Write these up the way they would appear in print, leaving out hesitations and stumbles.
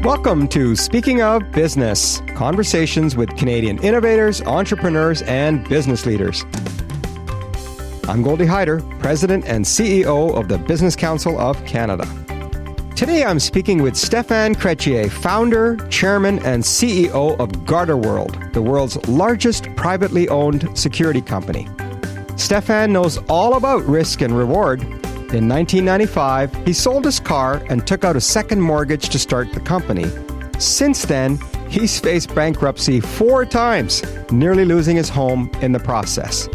Welcome to Speaking of Business, conversations with Canadian innovators, entrepreneurs, and business leaders. I'm Goldie Hyder, President and CEO of the Business Council of Canada. Today I'm speaking with Stephan Crétier, founder, chairman, and CEO of GardaWorld, the world's largest privately owned security company. Stephan knows all about risk and reward. In 1995, he sold his car and took out a second mortgage to start the company. Since then, he's faced bankruptcy 4 times, nearly losing his home in the process.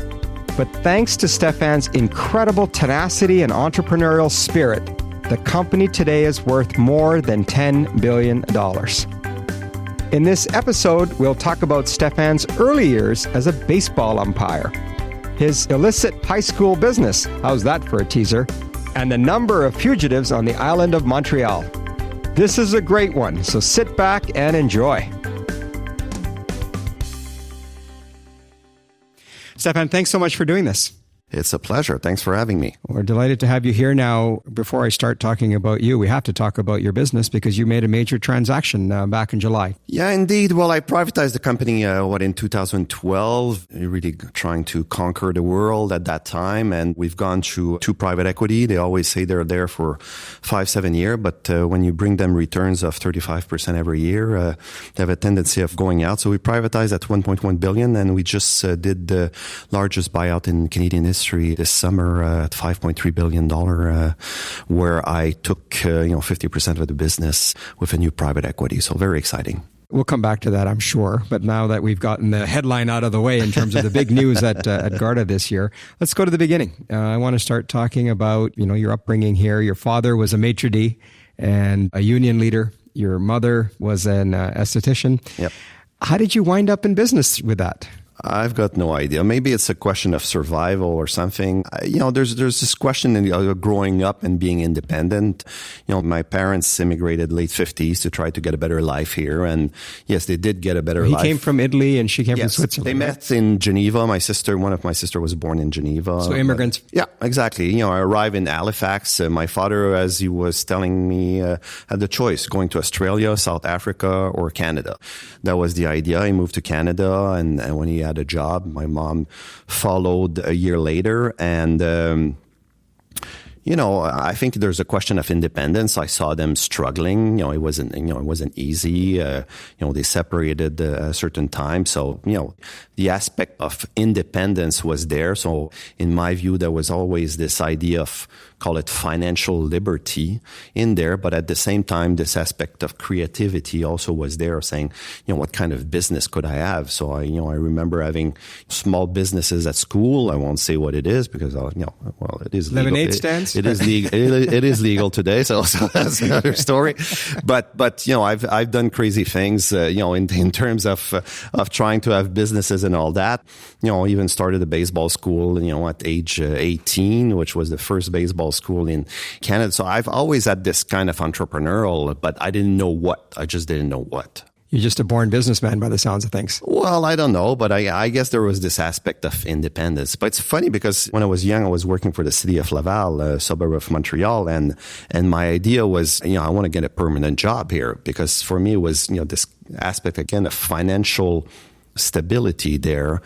But thanks to Stephan's incredible tenacity and entrepreneurial spirit, the company today is worth more than $10 billion. In this episode, we'll talk about Stephan's early years as a baseball umpire, his illicit high school business, how's that for a teaser, and the number of fugitives on the island of Montreal. This is a great one, so sit back and enjoy. Stephan, thanks so much for doing this. It's a pleasure. Thanks for having me. We're delighted to have you here now. Before I start talking about you, we have to talk about your business because you made a major transaction back in July. Yeah, indeed. Well, I privatized the company, in 2012, really trying to conquer the world at that time. And we've gone through 2 private equity. They always say they're there for 5-7 years. But when you bring them returns of 35% every year, they have a tendency of going out. So we privatized at $1.1 billion. And we just did the largest buyout in Canadian history this summer at $5.3 billion, where I took 50% of the business with a new private equity. So very exciting. We'll come back to that, I'm sure. But now that we've gotten the headline out of the way in terms of the big news at Garda this year, let's go to the beginning. I want to start talking about your upbringing here. Your father was a maitre d' and a union leader. Your mother was an esthetician. Yep. How did you wind up in business with that? I've got no idea. Maybe it's a question of survival or something. There's this question in growing up and being independent. My parents immigrated late 50s to try to get a better life here. And yes, they did get a better life. He came from Italy and she came from Switzerland. They met in Geneva. One of my sister was born in Geneva. So immigrants. Yeah, exactly. I arrived in Halifax. My father, as he was telling me, had the choice going to Australia, South Africa, or Canada. That was the idea. He moved to Canada, and when he had a job, my mom followed a year later, and I think there's a question of independence. I saw them struggling. It wasn't easy. They separated at a certain time. So, the aspect of independence was there. So in my view, there was always this idea of, call it financial liberty in there. But at the same time, this aspect of creativity also was there, saying, what kind of business could I have? So I remember having small businesses at school. I won't say what it is because, it is legal. Lemonade stands? It is legal. It is legal today. So that's another story. But I've done crazy things, in terms of trying to have businesses and all that. Even started a baseball school, at age 18, which was the first baseball school in Canada. So I've always had this kind of entrepreneurial, but I didn't know what. I just didn't know what. You're just a born businessman by the sounds of things. Well, I don't know, but I guess there was this aspect of independence. But it's funny because when I was young, I was working for the city of Laval, a suburb of Montreal. And my idea was, I want to get a permanent job here because for me, it was, this aspect again of financial stability there.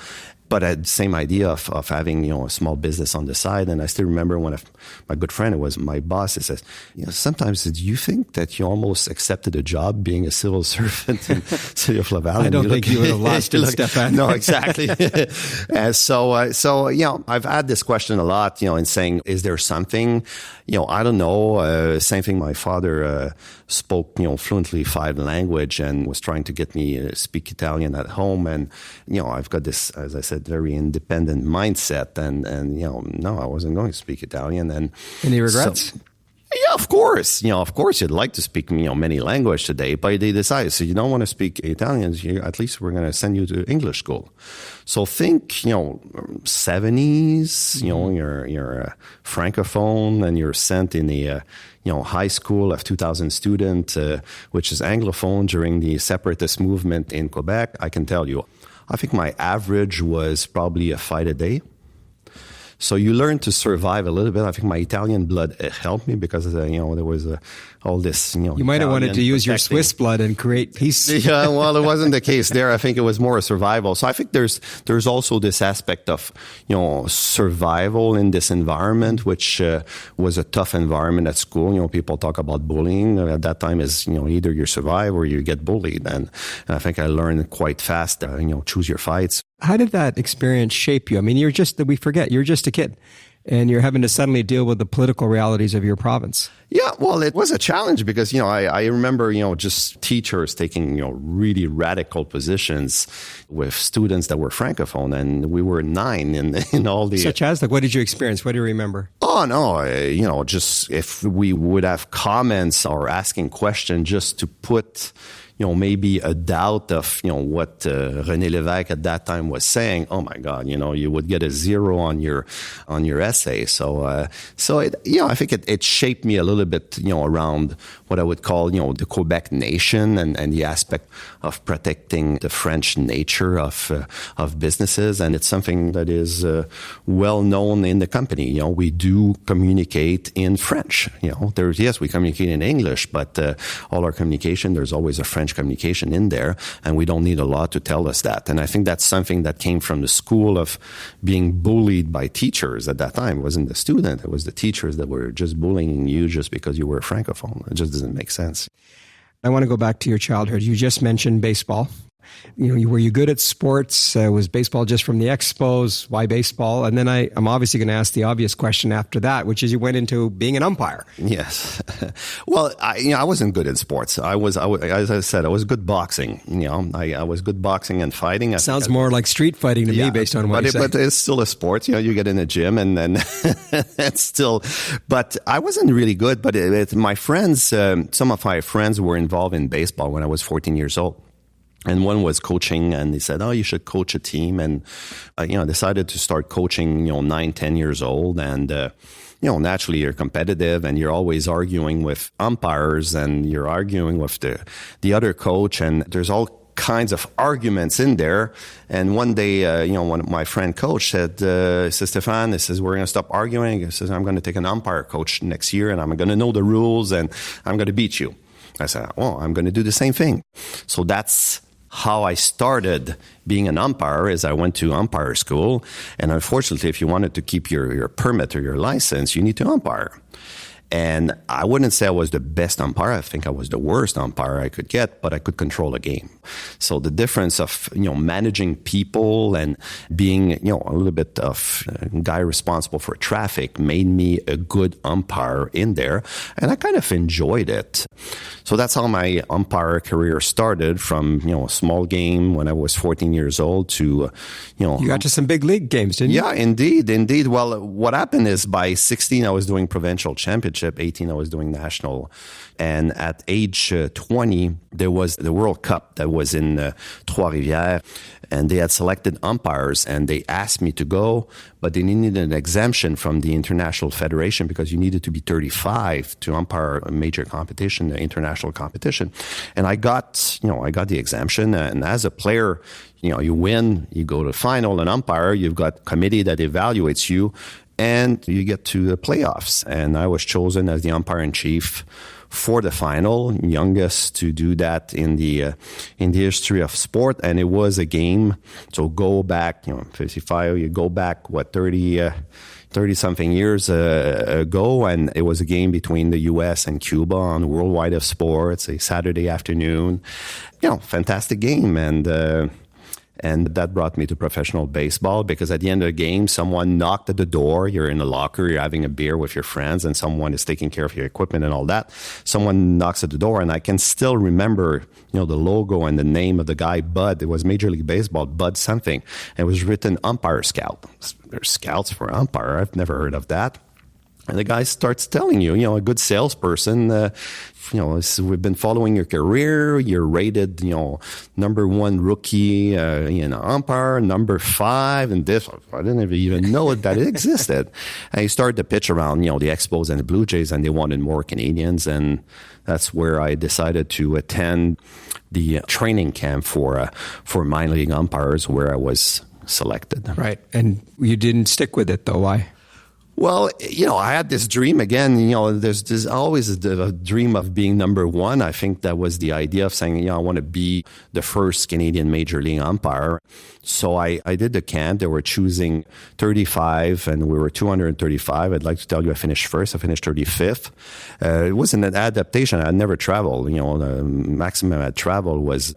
But I had the same idea of having, a small business on the side. And I still remember one of my good friend, who was my boss, he says, sometimes do you think that you almost accepted a job being a civil servant in the city of Laval? I don't think you would have lost it, Stephan. No, exactly. So, I've had this question a lot, in saying, is there something, I don't know. Same thing. My father spoke, fluently 5 languages and was trying to get me to speak Italian at home. And, I've got this, as I said, very independent mindset. And no, I wasn't going to speak Italian. And any regrets? So, yeah, of course. Of course you'd like to speak, many languages today, but they decided, so you don't want to speak Italian, at least we're going to send you to English school. So think, 70s, you're a francophone and you're sent in a, high school of 2,000 students, which is Anglophone during the separatist movement in Quebec. I can tell you, I think my average was probably a fight a day. So you learn to survive a little bit. I think my Italian blood helped me because, there was all this, You might have wanted to use your Swiss blood and create peace. Yeah, well, it wasn't the case there. I think it was more a survival. So I think there's also this aspect of, survival in this environment, which was a tough environment at school. People talk about bullying. At that time is, either you survive or you get bullied. And I think I learned quite fast, choose your fights. How did that experience shape you? I mean, you're just a kid. And you're having to suddenly deal with the political realities of your province. Yeah, well, it was a challenge because, I remember, just teachers taking, really radical positions with students that were Francophone. And we were 9 in all the... Such as, what did you experience? What do you remember? Oh, no, just if we would have comments or asking questions just to put... maybe a doubt of, what René Lévesque at that time was saying. Oh my God, you would get a 0 on your essay. So it, I think it shaped me a little bit, around what I would call, the Quebec nation and the aspect of protecting the French nature of businesses. And it's something that is well known in the company. We do communicate in French. Yes, we communicate in English, but all our communication, there's always a French communication in there, and we don't need a law to tell us that. And I think that's something that came from the school of being bullied by teachers at that time. It wasn't the student, it was the teachers that were just bullying you just because you were a Francophone. It just doesn't make sense. I want to go back to your childhood. You just mentioned baseball. Were you good at sports? Was baseball just from the Expos? Why baseball? And then I'm obviously going to ask the obvious question after that, which is you went into being an umpire. Yes. Well, I wasn't good in sports. I was, as I said, I was good boxing. I was good boxing and fighting. Sounds more like street fighting to me based on what you say. But it's still a sport. You get in the gym and then it's still, but I wasn't really good. But my friends, some of my friends were involved in baseball when I was 14 years old. And one was coaching, and they said, you should coach a team. And, I decided to start coaching, 9, 10 years old. And, naturally you're competitive and you're always arguing with umpires and you're arguing with the other coach. And there's all kinds of arguments in there. And one day, one of my friend coach said, Stephan, he says, we're going to stop arguing. He says, I'm going to take an umpire coach next year and I'm going to know the rules and I'm going to beat you. I said, I'm going to do the same thing. So that's how I started being an umpire. Is I went to umpire school. And unfortunately, if you wanted to keep your permit or your license, you need to umpire. And I wouldn't say I was the best umpire. I think I was the worst umpire I could get, but I could control a game. So the difference of, managing people and being, a little bit of guy responsible for traffic made me a good umpire in there. And I kind of enjoyed it. So that's how my umpire career started, from, a small game when I was 14 years old to, You got to some big league games, didn't you? Yeah, indeed. Well, what happened is by 16, I was doing provincial championship. 18, I was doing national. And at age 20, there was the World Cup that was in Trois-Rivières. And they had selected umpires and they asked me to go, but they needed an exemption from the International Federation because you needed to be 35 to umpire a major competition, an international competition. And I got the exemption. And as a player, you win, you go to the final, an umpire, you've got a committee that evaluates you, and you get to the playoffs. And I was chosen as the umpire-in-chief for the final, youngest to do that in the history of sport. And it was a game. So go back, 55, you go back, 30 something years ago. And it was a game between the US and Cuba on Worldwide of Sports, a Saturday afternoon, fantastic game. And that brought me to professional baseball because at the end of the game, someone knocked at the door. You're in a locker, you're having a beer with your friends, and someone is taking care of your equipment and all that. Someone knocks at the door, and I can still remember, the logo and the name of the guy, Bud. It was Major League Baseball, Bud something. And it was written Umpire Scout. There's scouts for umpire. I've never heard of that. And the guy starts telling you, a good salesperson, we've been following your career. You're rated, number 1 rookie, umpire, number 5, and this. I didn't even know that it existed. And he started to pitch around, the Expos and the Blue Jays, and they wanted more Canadians. And that's where I decided to attend the training camp for minor league umpires, where I was selected. Right. And you didn't stick with it, though. Why? Well, I had this dream again. There's always a dream of being number one. I think that was the idea of saying, I want to be the first Canadian Major League umpire. So I did the camp. They were choosing 35, and we were 235. I'd like to tell you I finished first. I finished 35th. It wasn't an adaptation. I'd never traveled. The maximum I'd traveled was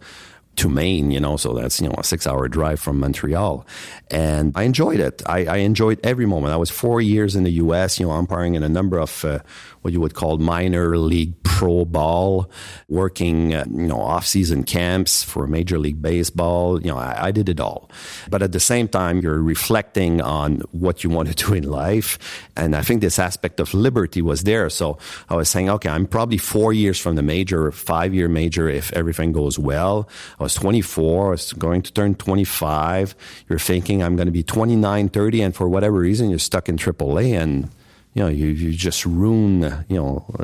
to Maine, so that's, a 6-hour drive from Montreal. And I enjoyed it. I enjoyed every moment. I was 4 years in the U.S., umpiring in a number of what you would call minor league pro ball, working, off-season camps for Major League Baseball. I did it all. But at the same time, you're reflecting on what you want to do in life. And I think this aspect of liberty was there. So I was saying, okay, I'm probably 4 years from the major, 5-year major if everything goes well. I was 24. I was going to turn 25. You're thinking I'm going to be 29, 30, and for whatever reason, you're stuck in AAA, and you just ruin,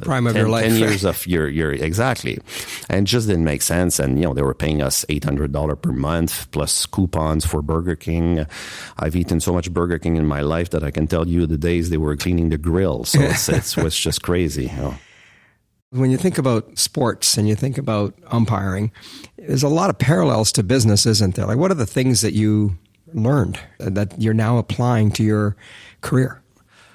prime of your life. 10 years of your exactly. And it just didn't make sense. And, they were paying us $800 per month plus coupons for Burger King. I've eaten so much Burger King in my life that I can tell you the days they were cleaning the grill. So it was just crazy. When you think about sports and you think about umpiring, there's a lot of parallels to business, isn't there? Like, what are the things that you learned that you're now applying to your career?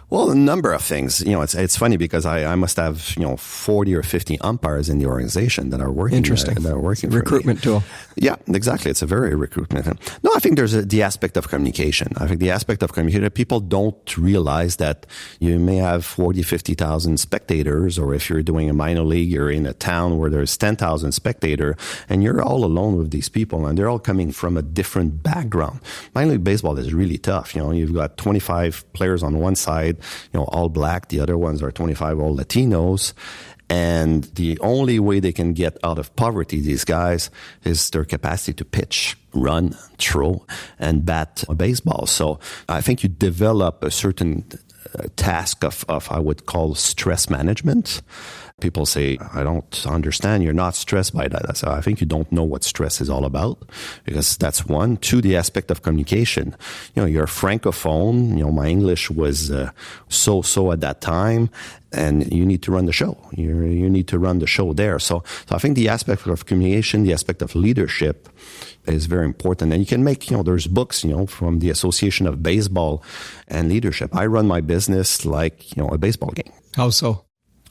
Well, a number of things. It's funny because I must have 40 or 50 umpires in the organization that are working. Interesting. That are working recruitment for me. tool. Yeah, exactly. It's a very recruitment. No, I think there's the aspect of communication. I think the aspect of communication, people don't realize that you may have 40, 50,000 spectators, or if you're doing a minor league, you're in a town where there's 10,000 spectators, and you're all alone with these people, and they're all coming from a different background. Minor league baseball is really tough. You've got 25 players on one side, all black. The other ones are 25 all Latinos. And the only way they can get out of poverty, these guys, is their capacity to pitch, run, throw, and bat a baseball. So I think you develop a certain task of I would call stress management. People say, I don't understand. You're not stressed by that. So I think you don't know what stress is all about, because that's one. Two, the aspect of communication. You're francophone. My English was so at that time, and you need to run the show. You need to run the show there. So I think the aspect of communication, the aspect of leadership is very important. And you can make, there's books, from the Association of Baseball and Leadership. I run my business like, a baseball game. How so?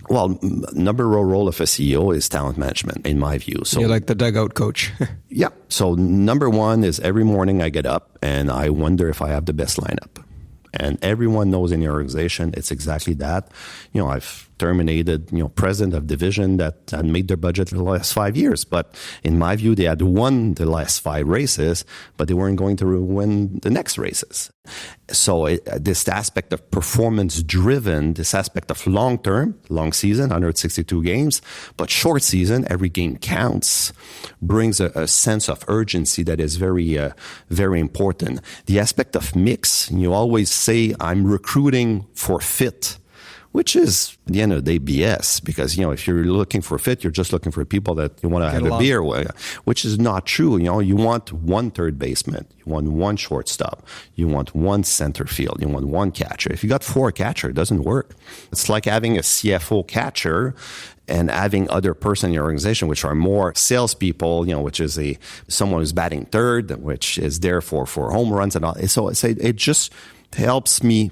Well, number one role of a CEO is talent management, in my view. So you're like the dugout coach. Yeah. So number one is every morning I get up and I wonder if I have the best lineup. And everyone knows in the organization it's exactly that. I've terminated, president of division that had made their budget for the last 5 years. But in my view, they had won the last 5 races, but they weren't going to win the next races. So this aspect of performance-driven, this aspect of long-term, long season, 162 games, but short season, every game counts, brings a sense of urgency that is very, very important. The aspect of mix, you always say, I'm recruiting for fit, which is, at the end of the day, BS. Because, if you're looking for fit, you're just looking for people that you want to have a beer with, which is not true. You want one third baseman, you want one shortstop, you want one center field, you want one catcher. If you got 4 catcher, it doesn't work. It's like having a CFO catcher and having other person in your organization, which are more salespeople, which is someone who's batting third, which is there for home runs and all. So it just helps me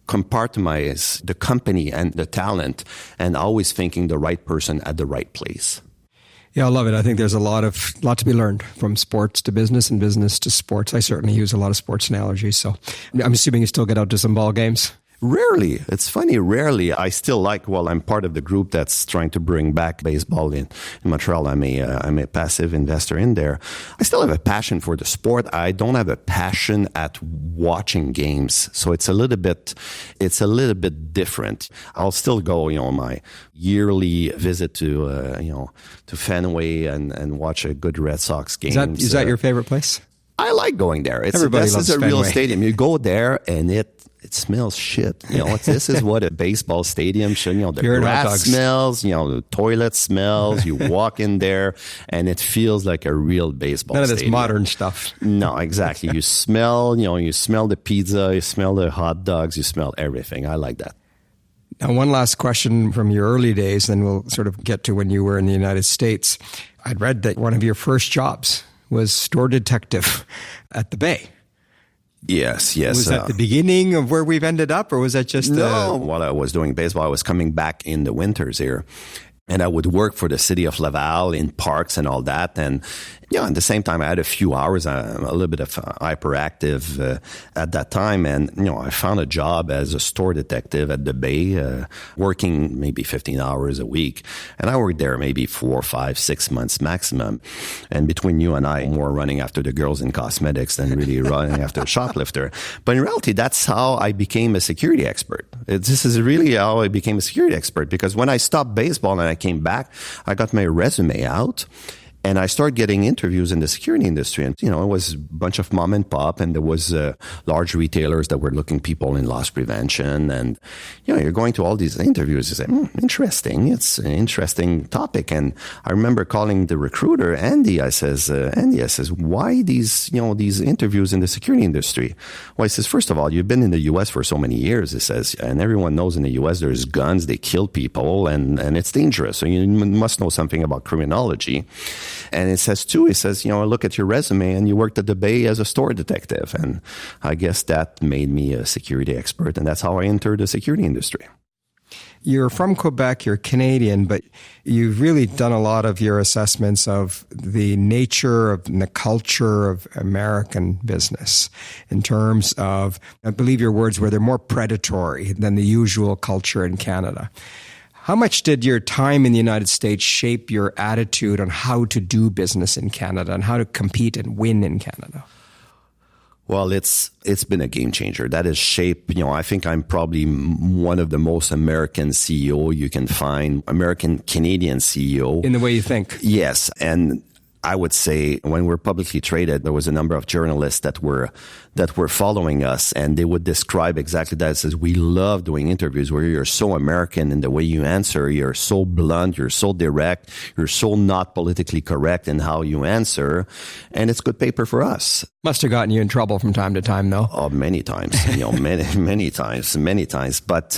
compartmentalize the company and the talent, and always thinking the right person at the right place. Yeah, I love it. I think there's a lot to be learned from sports to business and business to sports. I certainly use a lot of sports analogies. So I'm assuming you still get out to some ball games. Rarely. It's funny, rarely. I still I'm part of the group that's trying to bring back baseball in Montreal. I'm a passive investor in there. I still have a passion for the sport. I don't have a passion at watching games. So it's a little bit different. I'll still go, my yearly visit to Fenway and watch a good Red Sox game. Is that your favorite place? I like going there. Everybody loves a real Fenway. stadium. You go there and it smells shit. This is what a baseball stadium should, the Pure hot grass dogs. smells, the toilet smells, you walk in there and it feels like a real baseball None of this stadium. modern stuff. No, exactly. You smell, you smell the pizza, you smell the hot dogs, you smell everything. I like that. Now, one last question from your early days, then we'll sort of get to when you were in the United States. I'd read that one of your first jobs was store detective at the Bay. Yes. Was that the beginning of where we've ended up, or was that just... No, while I was doing baseball, I was coming back in the winters here. And I would work for the city of Laval in parks and all that. And, at the same time, I had a few hours. I'm a little bit of hyperactive at that time. And, I found a job as a store detective at the Bay, working maybe 15 hours a week. And I worked there maybe 4, 5, 6 months maximum. And between you and I, more running after the girls in cosmetics than really running after a shoplifter. But in reality, that's how I became a security expert. This is really how I became a security expert, because when I stopped baseball and I came back, I got my resume out. And I started getting interviews in the security industry. And, it was a bunch of mom and pop, and there was large retailers that were looking people in loss prevention. And, you're going to all these interviews. You say, interesting. It's an interesting topic. And I remember calling the recruiter, Andy. I says, why these interviews in the security industry? Well, he says, first of all, you've been in the U.S. for so many years. He says, and everyone knows in the U.S. there's guns, they kill people, and it's dangerous. So you must know something about criminology. And it says, too, look at your resume and you worked at the Bay as a store detective. And I guess that made me a security expert. And that's how I entered the security industry. You're from Quebec, you're Canadian, but you've really done a lot of your assessments of the nature of and the culture of American business in terms of, I believe your words were, they're more predatory than the usual culture in Canada. How much did your time in the United States shape your attitude on how to do business in Canada and how to compete and win in Canada? Well, it's been a game changer. That has shaped, I think I'm probably one of the most American CEO you can find, American Canadian CEO. In the way you think. Yes. And I would say when we're publicly traded, there was a number of journalists that were following us, and they would describe exactly that. It says, we love doing interviews where you're so American in the way you answer. You're so blunt. You're so direct. You're so not politically correct in how you answer. And it's good paper for us. Must have gotten you in trouble from time to time, though. Oh, many times, many times. But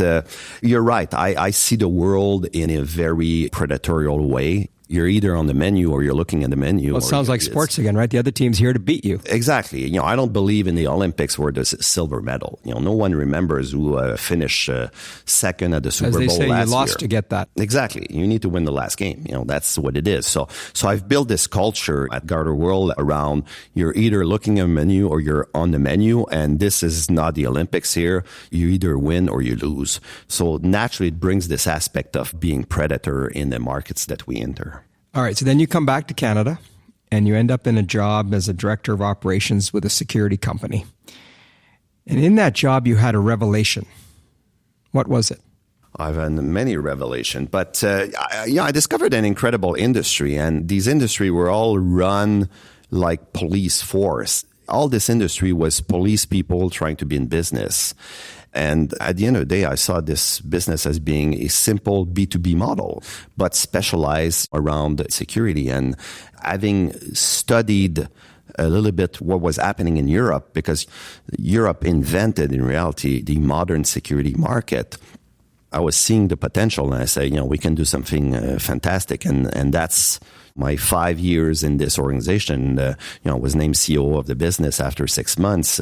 you're right. I see the world in a very predatorial way. You're either on the menu or you're looking at the menu. Well, it sounds like sports again, right? The other team's here to beat you. Exactly. I don't believe in the Olympics where there's a silver medal. No one remembers who finished second at the Super Bowl last year. As they say, you lost to get that. Exactly. You need to win the last game. That's what it is. So I've built this culture at GardaWorld around you're either looking at a menu or you're on the menu, and this is not the Olympics here. You either win or you lose. So naturally, it brings this aspect of being predator in the markets that we enter. All right, so then you come back to Canada and you end up in a job as a director of operations with a security company. And in that job, you had a revelation. What was it? I've had many revelations, but I discovered an incredible industry, and these industry were all run like police force. All this industry was police people trying to be in business. And at the end of the day, I saw this business as being a simple B2B model, but specialized around security. And having studied a little bit what was happening in Europe, because Europe invented, in reality, the modern security market, I was seeing the potential, and I said, we can do something fantastic. And that's my 5 years in this organization. I was named CEO of the business after 6 months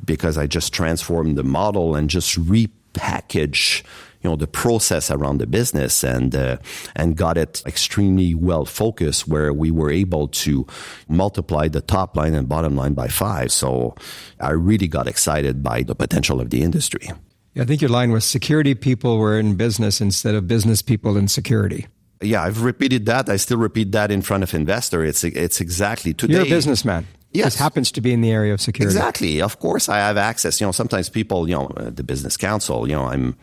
because I just transformed the model and just repackaged the process around the business and got it extremely well focused, where we were able to multiply the top line and bottom line by 5. So I really got excited by the potential of the industry. I think your line was security people were in business instead of business people in security. Yeah, I've repeated that. I still repeat that in front of investors. It's exactly today. You're a businessman. Yes. This happens to be in the area of security. Exactly. Of course, I have access. Sometimes people, the business council, I'm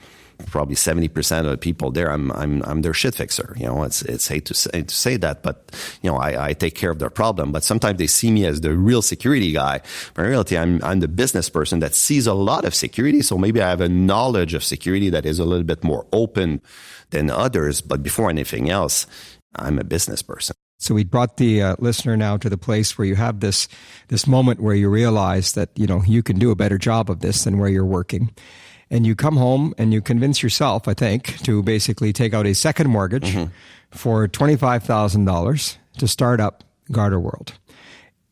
probably 70% of the people there, I'm their shit fixer. It's hate to say that, but I take care of their problem. But sometimes they see me as the real security guy. But in reality, I'm the business person that sees a lot of security. So maybe I have a knowledge of security that is a little bit more open than others. But before anything else, I'm a business person. So we brought the listener now to the place where you have this moment where you realize that, you can do a better job of this than where you're working. And you come home and you convince yourself, I think, to basically take out a second mortgage for $25,000 to start up GardaWorld.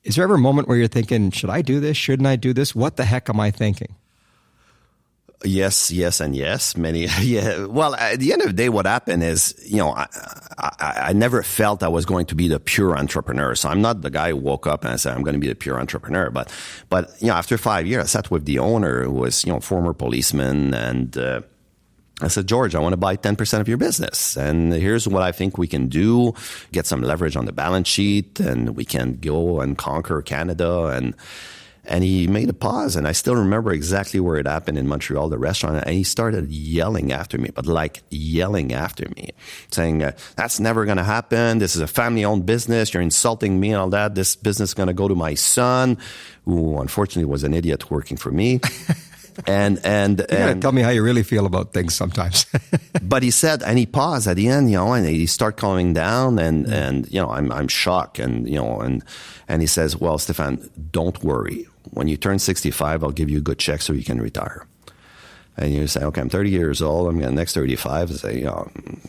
Is there ever a moment where you're thinking, should I do this? Shouldn't I do this? What the heck am I thinking? Yes, and yes. Many, yeah. Well, at the end of the day, what happened is, I never felt I was going to be the pure entrepreneur. So I'm not the guy who woke up and I said, I'm going to be the pure entrepreneur. But, after 5 years, I sat with the owner who was, former policeman. And, I said, George, I want to buy 10% of your business. And here's what I think we can do. Get some leverage on the balance sheet and we can go and conquer Canada. And he made a pause, and I still remember exactly where it happened in Montreal, the restaurant, and he started yelling after me, but like yelling after me, saying, that's never going to happen. This is a family-owned business. You're insulting me and all that. This business is going to go to my son, who unfortunately was an idiot working for me. And tell me how you really feel about things sometimes. But he said, and he paused at the end, and he started calming down, and I'm shocked, and he says, well, Stephan, don't worry. When you turn 65, I'll give you a good check so you can retire. And you say, okay, I'm 30 years old. I'm going to next 35 say,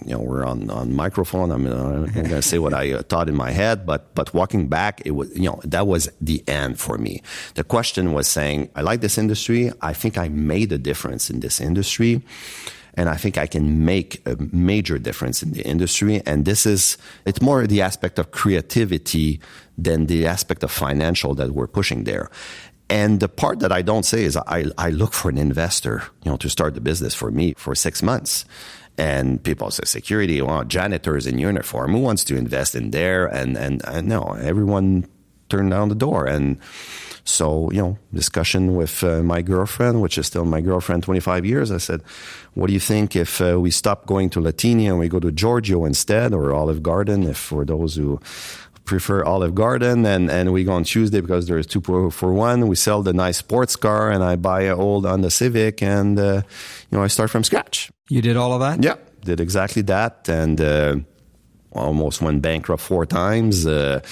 we're on microphone. I'm going to say what I thought in my head. But walking back, it was, that was the end for me. The question was saying, I like this industry. I think I made a difference in this industry. And I think I can make a major difference in the industry. And it's more the aspect of creativity than the aspect of financial that we're pushing there. And the part that I don't say is I look for an investor, to start the business for me for 6 months. And people say security, janitors in uniform, who wants to invest in there? And no, everyone turned down the door. And so, discussion with my girlfriend, which is still my girlfriend 25 years. I said, what do you think if we stop going to Latinia and we go to Giorgio instead, or Olive Garden, if for those who prefer Olive Garden, and we go on Tuesday because there's 2 for 1. We sell the nice sports car and I buy an old Honda Civic and, I start from scratch. You did all of that? Yeah, did exactly that. And, almost went bankrupt 4 times. It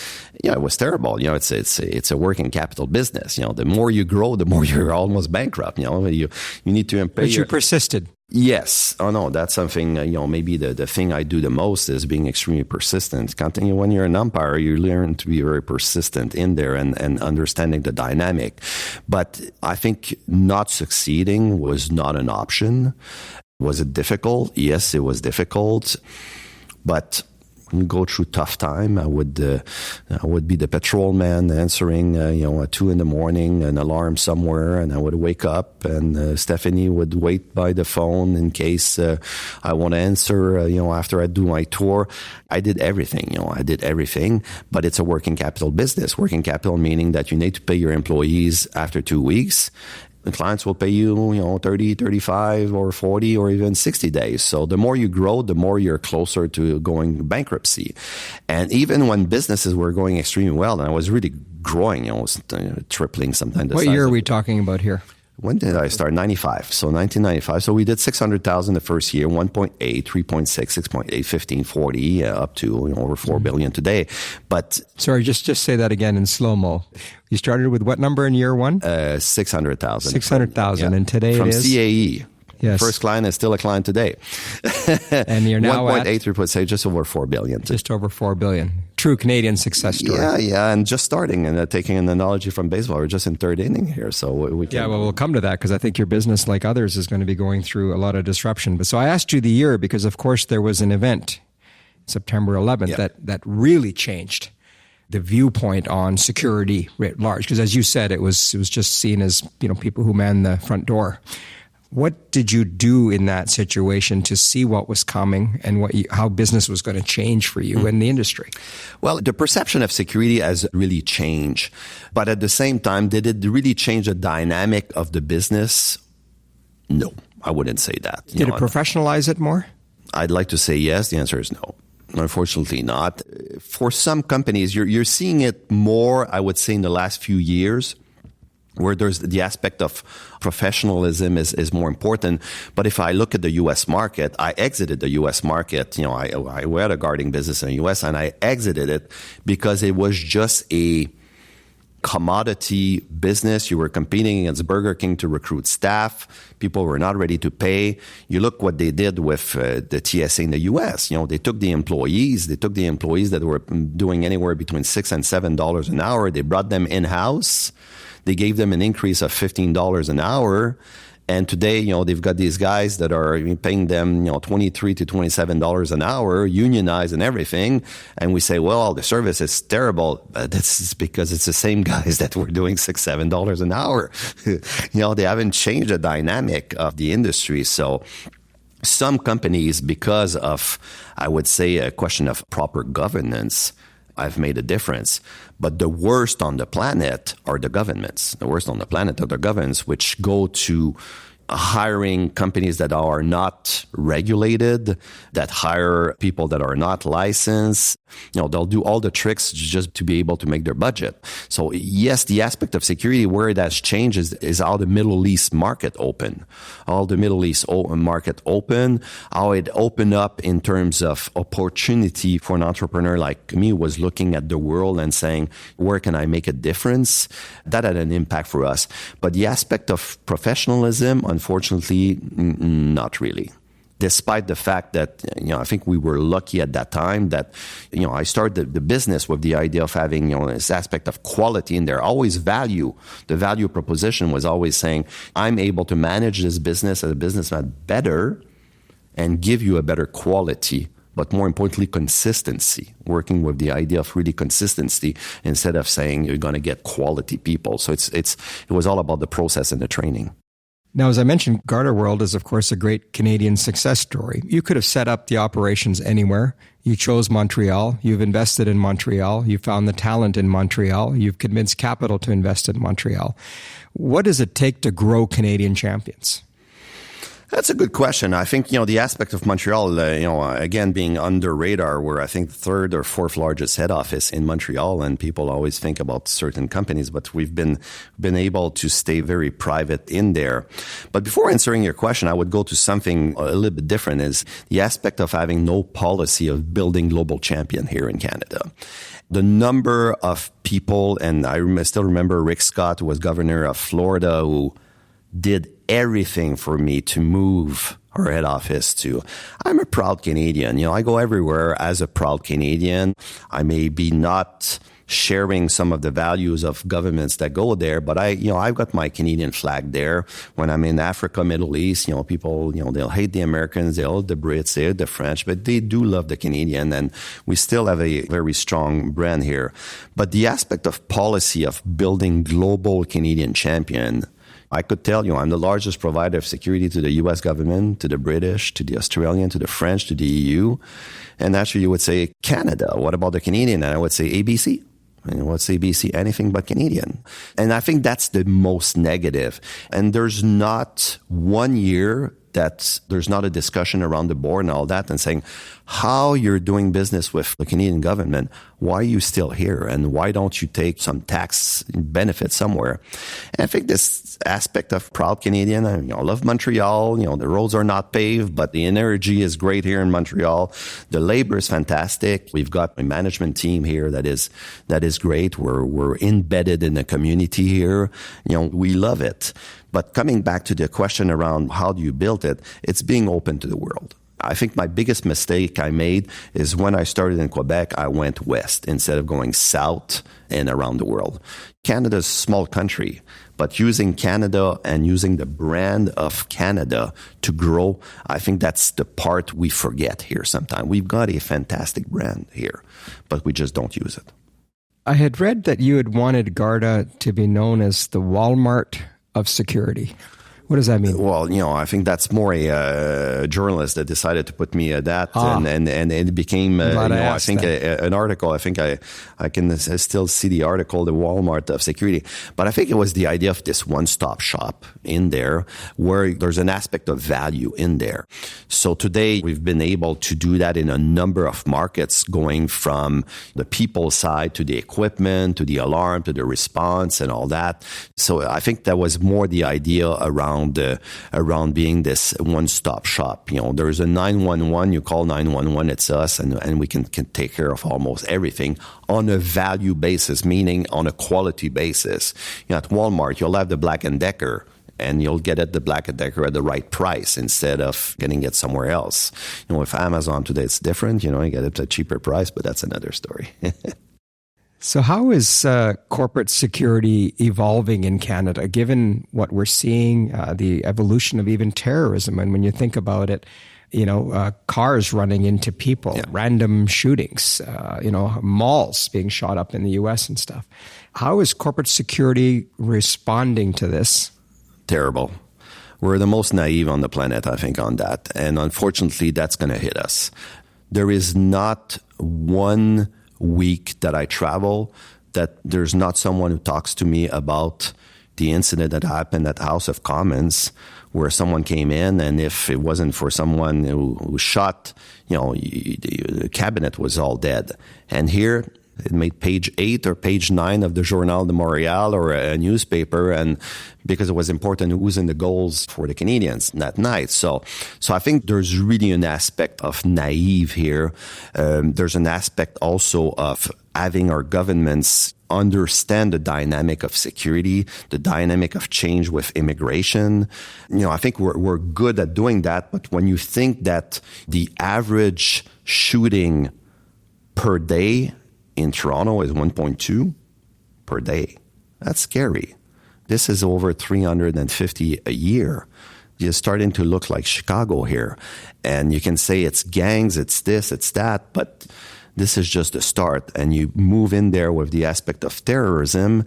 was terrible. It's a working capital business. The more you grow, the more you're almost bankrupt. You need to pay. But you persisted. Yes. Oh no, that's something, maybe the thing I do the most is being extremely persistent. When you're an umpire, you learn to be very persistent in there and understanding the dynamic. But I think not succeeding was not an option. Was it difficult? Yes, it was difficult. But you go through tough time. I would be the patrolman answering, at 2 a.m, an alarm somewhere, and I would wake up, and Stephanie would wait by the phone in case I want to answer. After I do my tour, I did everything. I did everything. But it's a working capital business. Working capital meaning that you need to pay your employees after 2 weeks. The clients will pay you, 30, 35, or 40, or even 60 days. So the more you grow, the more you're closer to going bankruptcy. And even when businesses were going extremely well, and I was really growing, tripling sometimes. What year are we talking about here? When did I start? 95. So 1995. So we did 600,000 the first year, 1.8, 3.6, 6.8, 15, 40, up to over 4 billion today. But sorry, just say that again in slow-mo. You started with what number in year one? 600,000. 600,000, and today from it is? CAE. Yes. First client is still a client today. And you're now 1.8, 3.6, just over 4 billion. Just over 4 billion. True Canadian success story. Yeah, and just starting and taking an analogy from baseball. We're just in third inning here, so we can. Yeah, well, we'll come to that because I think your business, like others, is going to be going through a lot of disruption. But so I asked you the year because, of course, there was an event, September 11th, that really changed the viewpoint on security writ large. Because as you said, it was just seen as people who man the front door. What did you do in that situation to see what was coming and how business was going to change for you in the industry? Well, the perception of security has really changed. But at the same time, did it really change the dynamic of the business? No. I wouldn't say that. Did it professionalize it more? I'd like to say yes. The answer is no. Unfortunately not. For some companies, you're seeing it more, I would say, in the last few years, where there's the aspect of professionalism is more important. But if I look at the U.S. market, I exited the U.S. market. I had a guarding business in the U.S. and I exited it because it was just a commodity business. You were competing against Burger King to recruit staff. People were not ready to pay. You look what they did with the TSA in the U.S. They took the employees that were doing anywhere between $6 and $7 an hour. They brought them in-house. They gave them an increase of $15 an hour. And today, they've got these guys that are paying them, $23 to $27 an hour, unionized and everything. And we say, well, the service is terrible. But that's because it's the same guys that were doing $6, $7 an hour. They haven't changed the dynamic of the industry. So some companies, because of, I would say, a question of proper governance, I've made a difference. But the worst on the planet are the governments. The worst on the planet are the governments, which go to hiring companies that are not regulated, that hire people that are not licensed. They'll do all the tricks just to be able to make their budget. So yes, the aspect of security where it has changed is how the Middle East market opened. How the Middle East market opened, how it opened up in terms of opportunity for an entrepreneur like me was looking at the world and saying, where can I make a difference? That had an impact for us. But the aspect of professionalism, unfortunately, not really. Despite the fact that, I think we were lucky at that time that, I started the business with the idea of having, this aspect of quality in there. Always value. The value proposition was always saying, I'm able to manage this business as a businessman better and give you a better quality. But more importantly, consistency, working with the idea of really consistency instead of saying you're going to get quality people. So it was all about the process and the training. Now, as I mentioned, GardaWorld is, of course, a great Canadian success story. You could have set up the operations anywhere. You chose Montreal. You've invested in Montreal. You found the talent in Montreal. You've convinced capital to invest in Montreal. What does it take to grow Canadian champions? That's a good question. I think, the aspect of Montreal, again, being under radar, we're, I think, the third or fourth largest head office in Montreal, and people always think about certain companies, but we've been able to stay very private in there. But before answering your question, I would go to something a little bit different, is the aspect of having no policy of building global champion here in Canada. The number of people, and I still remember Rick Scott, who was governor of Florida, who did everything for me to move our head office to. I'm a proud Canadian. I go everywhere as a proud Canadian. I may be not sharing some of the values of governments that go there, but I've got my Canadian flag there. When I'm in Africa, Middle East, people, they'll hate the Americans, they'll hate the Brits, they hate the French, but they do love the Canadian, and we still have a very strong brand here. But the aspect of policy of building global Canadian champion, I could tell you I'm the largest provider of security to the U.S. government, to the British, to the Australian, to the French, to the EU. And actually you would say Canada. What about the Canadian? And I would say ABC. What's ABC? Anything but Canadian. And I think that's the most negative. And there's not one year that there's not a discussion around the board and all that and saying how you're doing business with the Canadian government. Why are you still here? And why don't you take some tax benefit somewhere? And I think this aspect of proud Canadian, I love Montreal. The roads are not paved, but the energy is great here in Montreal. The labor is fantastic. We've got a management team here that is great. We're embedded in the community here. We love it. But coming back to the question around how do you build it, it's being open to the world. I think my biggest mistake I made is when I started in Quebec, I went west instead of going south and around the world. Canada's a small country, but using Canada and using the brand of Canada to grow, I think that's the part we forget here sometimes. We've got a fantastic brand here, but we just don't use it. I had read that you had wanted Garda to be known as the Walmart of security. What does that mean? Well, I think that's more a journalist that decided to put me at that, and it became, I think an article. I think I can still see the article, the Walmart of security. But I think it was the idea of this one-stop shop in there, where there's an aspect of value in there. So today we've been able to do that in a number of markets, going from the people side to the equipment, to the alarm, to the response, and all that. So I think that was more the idea around being this one-stop shop. There's a 911, you call 911, it's us, and we can take care of almost everything on a value basis, meaning on a quality basis. At Walmart, you'll have the Black & Decker, and you'll get the Black & Decker at the right price instead of getting it somewhere else. With Amazon today, it's different. You get it at a cheaper price, but that's another story. So how is corporate security evolving in Canada, given what we're seeing, the evolution of even terrorism? And when you think about it, cars running into people, random shootings, malls being shot up in the U.S. and stuff. How is corporate security responding to this? Terrible. We're the most naive on the planet, I think, on that. And unfortunately, that's going to hit us. There is not one week that I travel that there's not someone who talks to me about the incident that happened at House of Commons, where someone came in, and if it wasn't for someone who shot, the cabinet was all dead. And here, it made page 8 or page 9 of the Journal de Montreal or a newspaper, and because it was important who's in the goals for the Canadians that night. So I think there's really an aspect of naive here. There's an aspect also of having our governments understand the dynamic of security, the dynamic of change with immigration. I think we're good at doing that, but when you think that the average shooting per day in Toronto is 1.2 per day. That's scary. This is over 350 a year. You're starting to look like Chicago here. And you can say it's gangs, it's this, it's that, but this is just the start. And you move in there with the aspect of terrorism,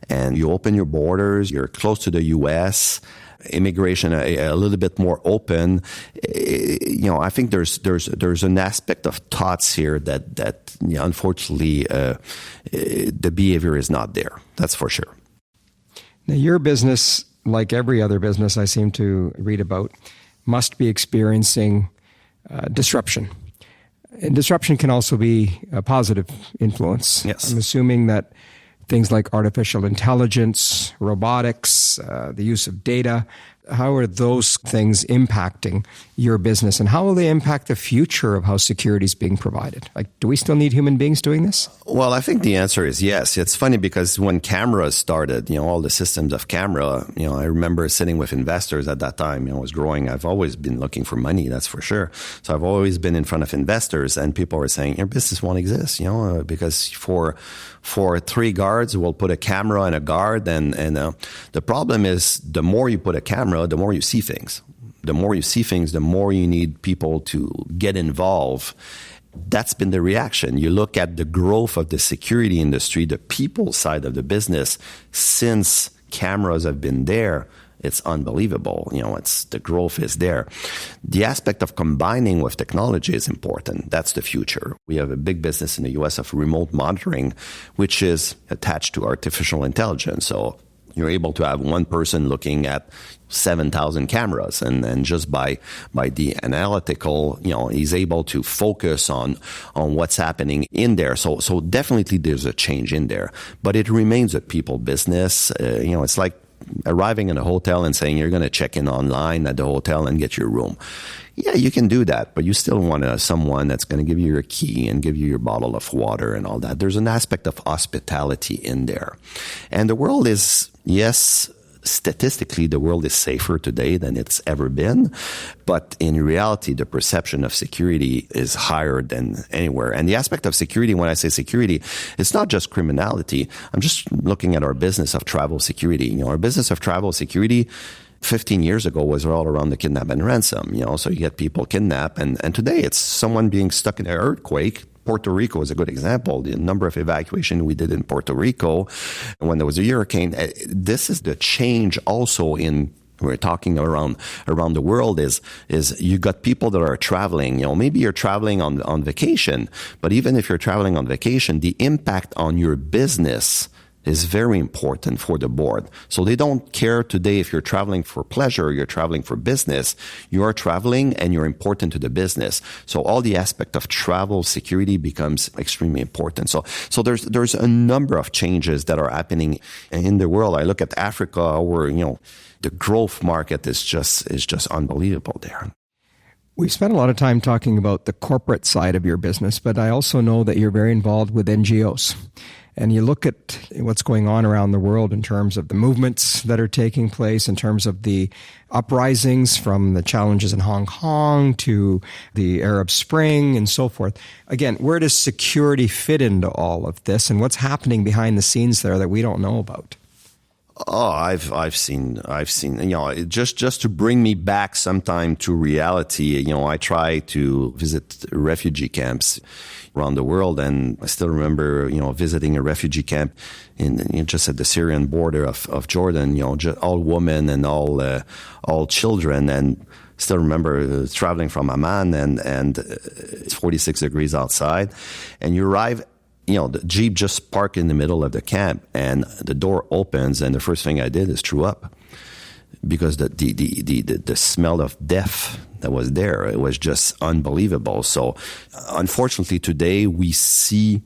and you open your borders, you're close to the U.S., immigration a little bit more open. I think there's an aspect of thoughts here that unfortunately the behavior is not there. That's for sure. Now, your business, like every other business I seem to read about, must be experiencing disruption. And disruption can also be a positive influence. Yes. I'm assuming that things like artificial intelligence, robotics, the use of data, how are those things impacting your business, and how will they impact the future of how security is being provided? Like, do we still need human beings doing this? Well, I think the answer is yes. It's funny because when cameras started, all the systems of camera, I remember sitting with investors at that time, I was growing. I've always been looking for money, that's for sure. So I've always been in front of investors, and people were saying, your business won't exist, because for 3 guards, we'll put a camera and a guard. And the problem is the more you put a camera, the more you see things. The more you see things, the more you need people to get involved. That's been the reaction. You look at the growth of the security industry, the people side of the business, since cameras have been there, it's unbelievable. The growth is there. The aspect of combining with technology is important. That's the future. We have a big business in the U.S. of remote monitoring, which is attached to artificial intelligence. So you're able to have one person looking at 7,000 cameras, and just by the analytical, he's able to focus on what's happening in there. So definitely there's a change in there, but it remains a people business. It's like arriving in a hotel and saying you're going to check in online at the hotel and get your room. Yeah, you can do that, but you still want someone that's going to give you your key and give you your bottle of water and all that. There's an aspect of hospitality in there. And the world is, yes, statistically, the world is safer today than it's ever been. But in reality, the perception of security is higher than anywhere. And the aspect of security, when I say security, it's not just criminality. I'm just looking at our business of travel security. Our business of travel security 15 years ago was all around the kidnap and ransom. So you get people kidnapped. And today it's someone being stuck in an earthquake. Puerto Rico is a good example. The number of evacuation we did in Puerto Rico when there was a hurricane. This is the change also in we're talking around the world is you got people that are traveling. Maybe you're traveling on vacation, but even if you're traveling on vacation, the impact on your business is very important for the board. So they don't care today if you're traveling for pleasure or you're traveling for business. You are traveling and you're important to the business. So all the aspect of travel security becomes extremely important. So there's a number of changes that are happening in the world. I look at Africa where, the growth market is just unbelievable there. We've spent a lot of time talking about the corporate side of your business, but I also know that you're very involved with NGOs. And you look at what's going on around the world in terms of the movements that are taking place, in terms of the uprisings from the challenges in Hong Kong to the Arab Spring and so forth. Again, where does security fit into all of this, and what's happening behind the scenes there that we don't know about? Oh, I've seen, just to bring me back sometime to reality, I try to visit refugee camps around the world. And I still remember, visiting a refugee camp just at the Syrian border of Jordan, just all women and all children. And still remember traveling from Amman and it's 46 degrees outside and you arrive. The Jeep just parked in the middle of the camp and the door opens and the first thing I did is threw up because the smell of death that was there, it was just unbelievable. So unfortunately today we see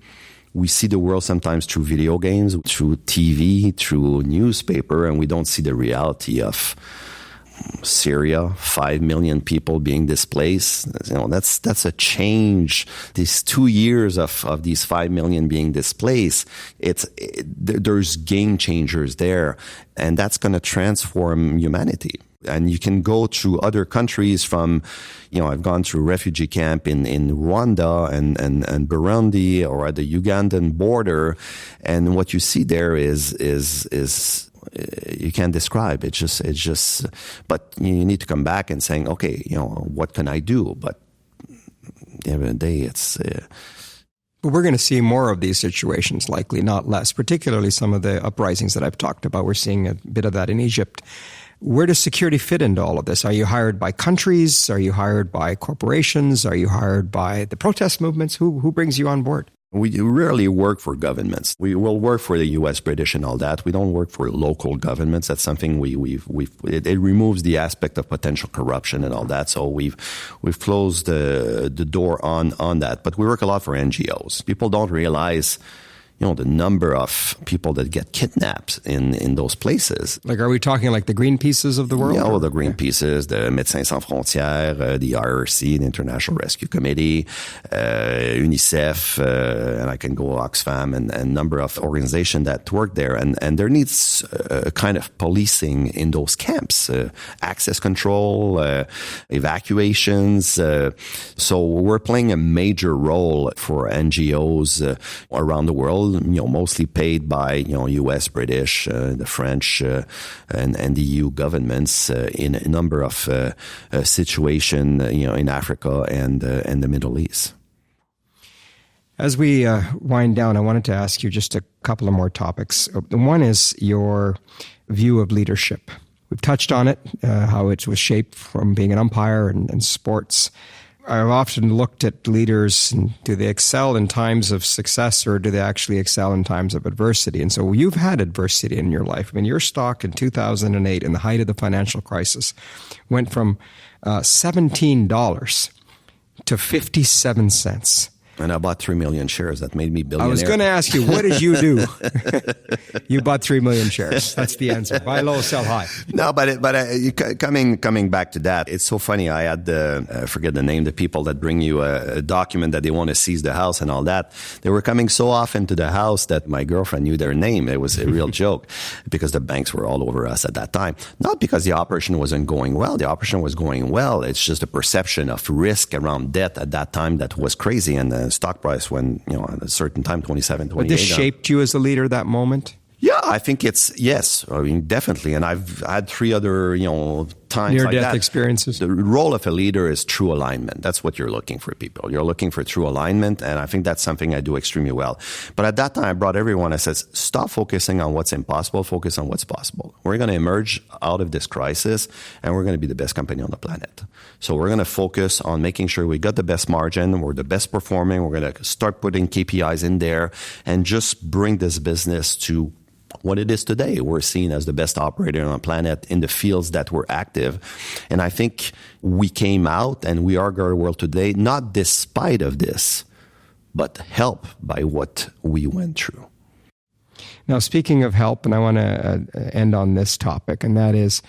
the world sometimes through video games, through TV, through newspaper, and we don't see the reality of Syria, 5 million people being displaced. That's a change. These 2 years of these 5 million being displaced, there's game changers there, and that's going to transform humanity. And you can go to other countries from, I've gone through refugee camp in Rwanda and Burundi or at the Ugandan border, and what you see there is you can't describe. It's just, but you need to come back and saying, okay, what can I do? But at the end of the day, it's. But we're going to see more of these situations, likely, not less, particularly some of the uprisings that I've talked about. We're seeing a bit of that in Egypt. Where does security fit into all of this? Are you hired by countries? Are you hired by corporations? Are you hired by the protest movements? Who brings you on board? We rarely work for governments. We will work for the U.S., British, and all that. We don't work for local governments. That's something it removes the aspect of potential corruption and all that. So we've closed the door on that. But we work a lot for NGOs. People don't realize, the number of people that get kidnapped in those places. Like, are we talking like the Greenpeaces of the world? Yeah, the Greenpeaces, the Médecins Sans Frontières, the IRC, the International Rescue Committee, UNICEF, and I can go Oxfam and a number of organizations that work there. And there needs a kind of policing in those camps, access control, evacuations. So we're playing a major role for NGOs around the world. Mostly paid by, U.S., British, the French, and the EU governments in a number of situations, in Africa and the Middle East. As we wind down, I wanted to ask you just a couple of more topics. One is your view of leadership. We've touched on it, how it was shaped from being an umpire and sports. I've often looked at leaders, and do they excel in times of success or do they actually excel in times of adversity? And so you've had adversity in your life. I mean, your stock in 2008, in the height of the financial crisis, went from $17 to 57 cents. And I bought 3 million shares. That made me billionaire. I was going to ask you, what did you do? You bought 3 million shares. That's the answer. Buy low, sell high. No, but coming back to that, it's so funny. I had I forget the name, the people that bring you a document that they want to seize the house and all that. They were coming so often to the house that my girlfriend knew their name. It was a real joke because the banks were all over us at that time. Not because the operation wasn't going well. The operation was going well. It's just a perception of risk around debt at that time that was crazy. And stock price when, at a certain time, 27, 28. But this shaped you as a leader that moment? Yeah, I think yes. I mean, definitely. And I've had 3 other, times like near-death that, experiences. the role of a leader is true alignment. That's what you're looking for, people. You're looking for true alignment, and I think that's something I do extremely well. But at that time, I brought everyone. I said, stop focusing on what's impossible. Focus on what's possible. We're going to emerge out of this crisis, and we're going to be the best company on the planet. So we're going to focus on making sure we got the best margin, we're the best performing, we're going to start putting KPIs in there, and just bring this business to what it is today. We're seen as the best operator on the planet in the fields that we're active. And I think we came out, and we are GardaWorld today, not despite of this, but helped by what we went through. Now, speaking of help, and I want to end on this topic, and that is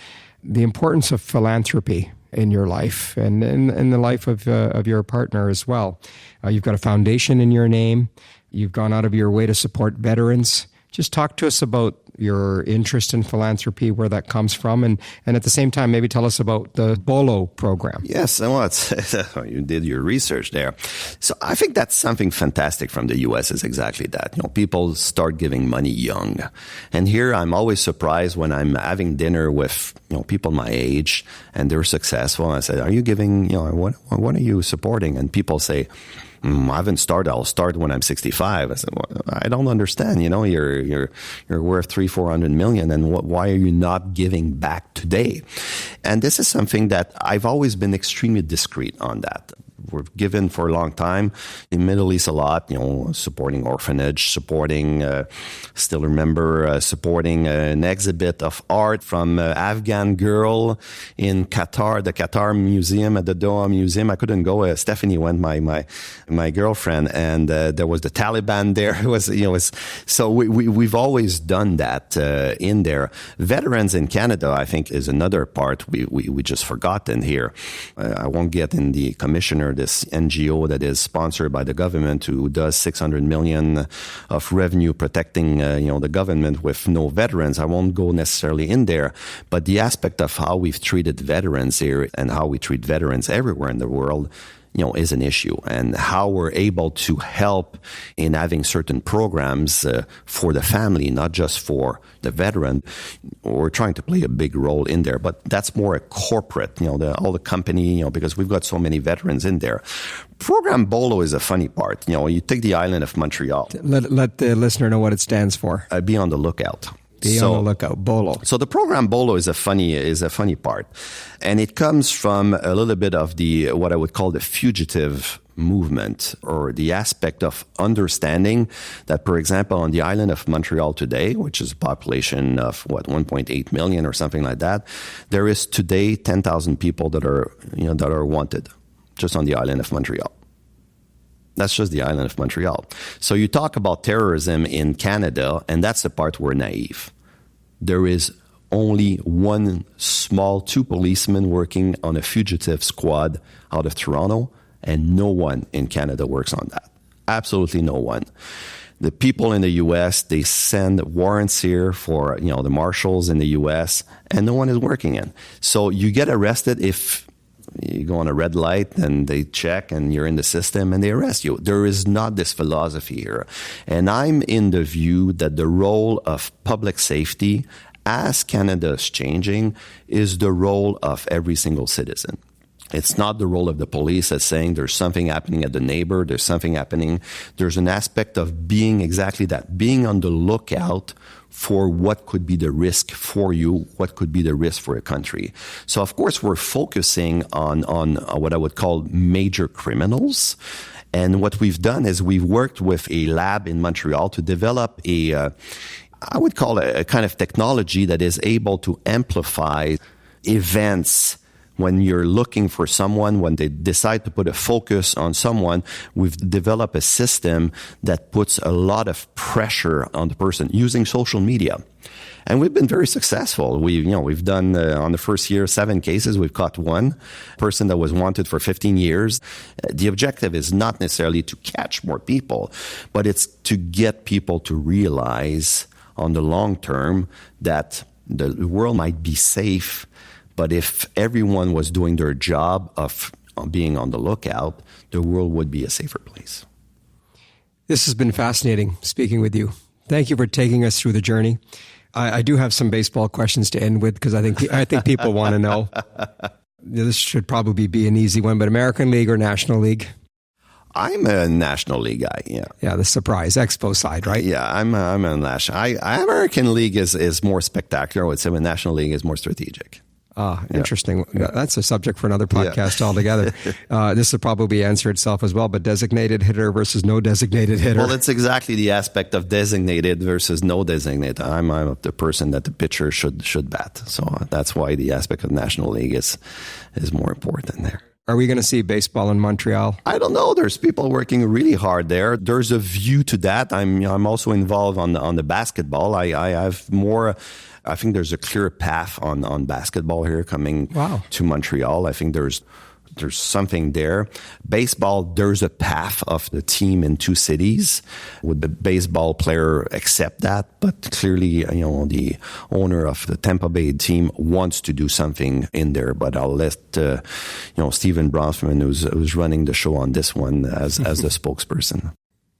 the importance of philanthropy in your life and in the life of your partner as well. You've got a foundation in your name. You've gone out of your way to support veterans. Just talk to us about your interest in philanthropy, where that comes from, and at the same time, maybe tell us about the BOLO program. Yes, well, you did your research there. So I think that's something fantastic from the U.S. is exactly that. People start giving money young. And here I'm always surprised when I'm having dinner with people my age and they're successful. And I say, are you giving, what are you supporting? And people say, I haven't started. I'll start when I'm 65. I said, well, I don't understand. You're worth $300-400 million, and why are you not giving back today? And this is something that I've always been extremely discreet on that. We're given for a long time in Middle East a lot, supporting orphanage, supporting, still remember, supporting an exhibit of art from an Afghan girl in Qatar, the Qatar Museum at the Doha Museum. I couldn't go. Stephanie went, my girlfriend, and there was the Taliban there. It was, so we've always done that in there. Veterans in Canada, I think, is another part we just forgotten here. I won't get in the commissioner, this NGO that is sponsored by the government, who does $600 million of revenue protecting, the government with no veterans. I won't go necessarily in there, but the aspect of how we've treated veterans here and how we treat veterans everywhere in the world, is an issue, and how we're able to help in having certain programs for the family, not just for the veteran. We're trying to play a big role in there, but that's more a corporate, all the company, because we've got so many veterans in there. Program BOLO is a funny part. You take the island of Montreal. Let the listener know what it stands for. Be on the lookout. Be on the lookout, BOLO. So the program BOLO is a funny part. And it comes from a little bit of what I would call the fugitive movement, or the aspect of understanding that, for example, on the island of Montreal today, which is a population of 1.8 million or something like that, there is today 10,000 people that are wanted just on the island of Montreal. That's just the island of Montreal. So you talk about terrorism in Canada, and that's the part we're naive. There is only two policemen working on a fugitive squad out of Toronto, and no one in Canada works on that. Absolutely no one. The people in the U.S., they send warrants here for, the marshals in the U.S., and no one is working in. So you get arrested if you go on a red light and they check and you're in the system and they arrest you. There is not this philosophy here. And I'm in the view that the role of public safety, as Canada is changing, is the role of every single citizen. It's not the role of the police as saying there's something happening at the neighbor, there's something happening. There's an aspect of being exactly that, being on the lookout for what could be the risk for you, what could be the risk for a country. So, of course, we're focusing on what I would call major criminals. And what we've done is we've worked with a lab in Montreal to develop I would call it a kind of technology that is able to amplify events. When you're looking for someone, when they decide to put a focus on someone, we've developed a system that puts a lot of pressure on the person using social media. And we've been very successful. We've done, on the first year, 7 cases. We've caught one person that was wanted for 15 years. The objective is not necessarily to catch more people, but it's to get people to realize on the long term that the world might be safe. But if everyone was doing their job of being on the lookout, the world would be a safer place. This has been fascinating speaking with you. Thank you for taking us through the journey. I do have some baseball questions to end with because I think people want to know. This should probably be an easy one, but American League or National League? I'm a National League guy, yeah. Yeah, the surprise expo side, right? Yeah, I'm a National. American League is more spectacular. I would say the National League is more strategic. Interesting. Yeah. That's a subject for another podcast altogether. This will probably answer itself as well, but designated hitter versus no designated hitter. Well, it's exactly the aspect of designated versus no designated. I'm the person that the pitcher should bat. So that's why the aspect of National League is more important there. Are we going to see baseball in Montreal? I don't know. There's people working really hard there. There's a view to that. I'm also involved on the basketball. I have more. I think there's a clear path on basketball here coming to Montreal. I think there's something there. Baseball, there's a path of the team in two cities. Would the baseball player accept that? But clearly, the owner of the Tampa Bay team wants to do something in there. But I'll let Stephen Bronfman, who's running the show on this one, as the spokesperson.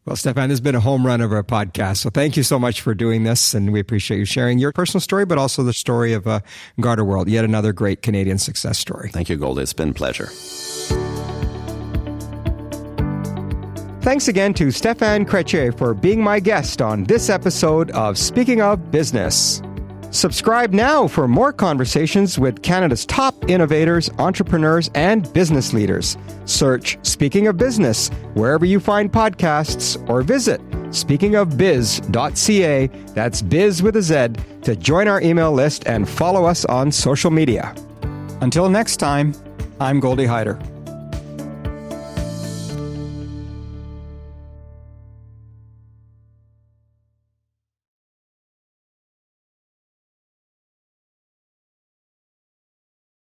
Well, Stephan, this has been a home run of our podcast. So thank you so much for doing this. And we appreciate you sharing your personal story, but also the story of GardaWorld, yet another great Canadian success story. Thank you, Gold. It's been a pleasure. Thanks again to Stephan Crétier for being my guest on this episode of Speaking of Business. Subscribe now for more conversations with Canada's top innovators, entrepreneurs, and business leaders. Search Speaking of Business wherever you find podcasts or visit speakingofbiz.ca, that's biz with a Z, to join our email list and follow us on social media. Until next time, I'm Goldie Hyder.